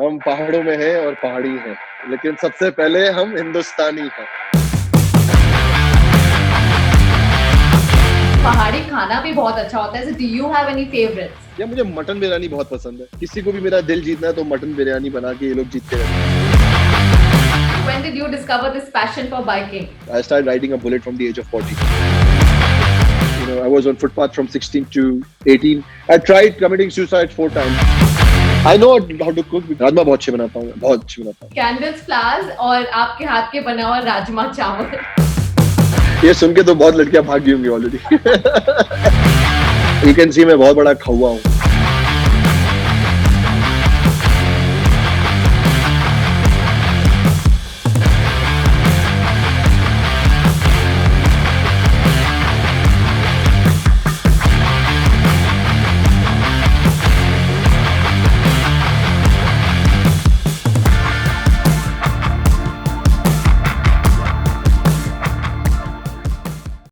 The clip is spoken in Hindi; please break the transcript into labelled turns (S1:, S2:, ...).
S1: हम पहाड़ों में हैं और पहाड़ी हैं, लेकिन सबसे पहले हम हिंदुस्तानी हैं।
S2: पहाड़ी खाना भी बहुत अच्छा होता है। Do you have any favorites?
S1: या मुझे मटन बिरयानी बहुत पसंद है। किसी को भी मेरा दिल जीतना है तो मटन बिरयानी बना के ये लोग जीतते रहते हैं।
S2: When did you discover this passion for biking?
S1: I started riding a bullet from the age of 40. You know, I was on footpath from 16 to 18. I tried committing suicide 4 times. I know how to cook. Rajma बहुत अच्छे बनाता हूँ, बहुत अच्छे बनाता हूँ।
S2: Candles, flowers और आपके हाथ के बना हुआ राजमा चावल।
S1: ये सुन के तो बहुत लड़कियां भाग गई होंगी ऑलरेडी। You can see मैं बहुत बड़ा खौआ हूँ।